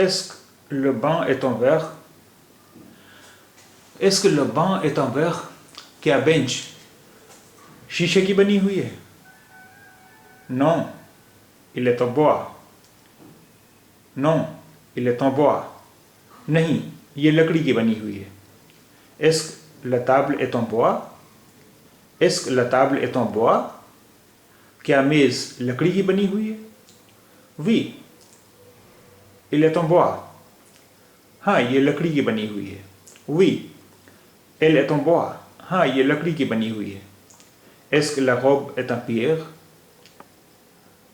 Est-ce que le banc est en verre? Est-ce que le banc est en verre? क्या bench शीशे की बनी हुई है? Non, il est en bois. Non, il est en bois. नहीं, ये लकड़ी की बनी हुई है. Est-ce que la table est en bois? Est-ce que la table est en bois? क्या मेज लकड़ी की बनी हुई है? Oui, il est en bois. हाँ, ये लकड़ी की बनी हुई है. Oui, elle est en bois. हाँ, ये लकड़ी की बनी हुई है. Est-ce que la robe est en pierre?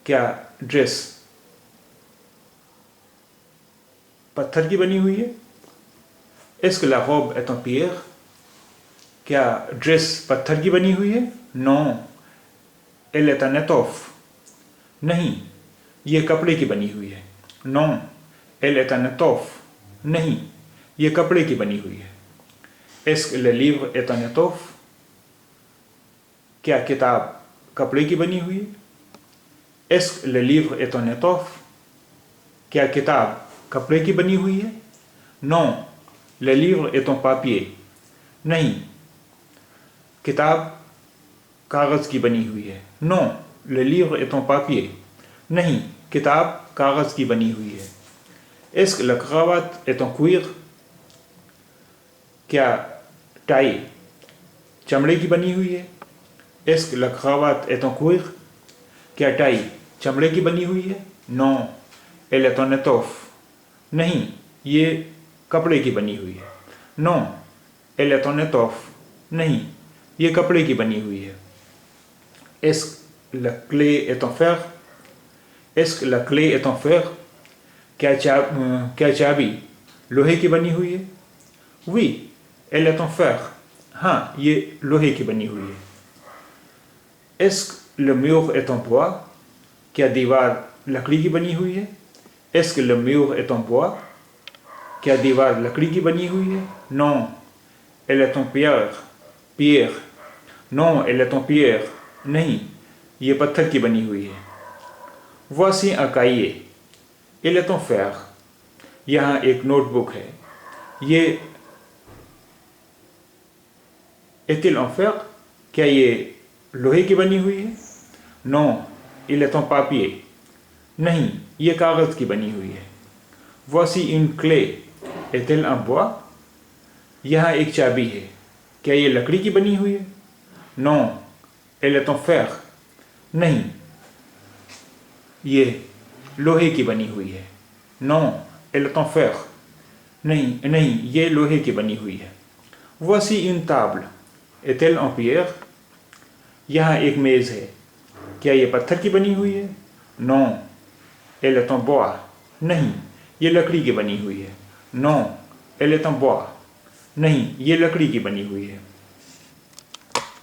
क्या ड्रेस पत्थर की बनी हुई है? Est-ce que la robe est en pierre? क्या ड्रेस पत्थर की बनी हुई है? Non, elle est en étoffe. नहीं, ये कपड़े की बनी हुई है. Non, elle est en étoffe. नहीं, ये कपड़े की बनी हुई है. Est-ce que le livre est en étoffe? क्या किताब कपड़े की बनी हुई है? Est-ce que le livre est en étoffe? क्या किताब कपड़े की बनी हुई है? Non, le livre est en papier. नहीं, किताब कागज़ की बनी हुई है. Non, le livre est en papier. नहीं, किताब कागज़ की बनी हुई है. Est-ce que la cravate est en cuir? क्या टाई चमड़े की बनी हुई है? Est-ce que la cravate est en cuir? क्या टाई चमड़े की बनी हुई है? Non, elle est en étoffe. नहीं, ये कपड़े की बनी हुई है. Non, elle est en étoffe. नहीं, ये कपड़े की बनी हुई है. Est-ce que la clé est en fer? Est-ce que la clé est en fer? क्या चाबी लोहे की बनी हुई है? Oui, elle est en fer. हाँ, ये लोहे की बनी हुई है. Est-ce que le mur est en bois? क्या दीवार लकड़ी की बनी हुई है? Est-ce que le mur est en bois? क्या दीवार लकड़ी की बनी हुई है? Non, elle est en pierre. Pierre. Non, elle est en pierre. नहीं, ये पत्थर की बनी हुई है. Voici un cahier. Il est en fer. यहाँ एक नोटबुक है. ये est-il en fer? क्या ये लोहे की बनी हुई है? Non, il est en papier. नहीं, ये कागज़ की बनी हुई है. Voici une clé. Est-elle en bois? यहाँ एक चाबी है. क्या ये लकड़ी की बनी हुई है? Non, elle est en fer. नहीं, ये लोहे की बनी हुई है. Non, elle est en fer. नहीं, ये लोहे की बनी हुई है. Voici une table. Est-elle en pierre? यहाँ एक मेज़ है. क्या ये पत्थर की बनी हुई है? Non, elle est en bois. नहीं, ये लकड़ी की बनी हुई है. Non, elle est en bois. नहीं, ये लकड़ी की बनी हुई है.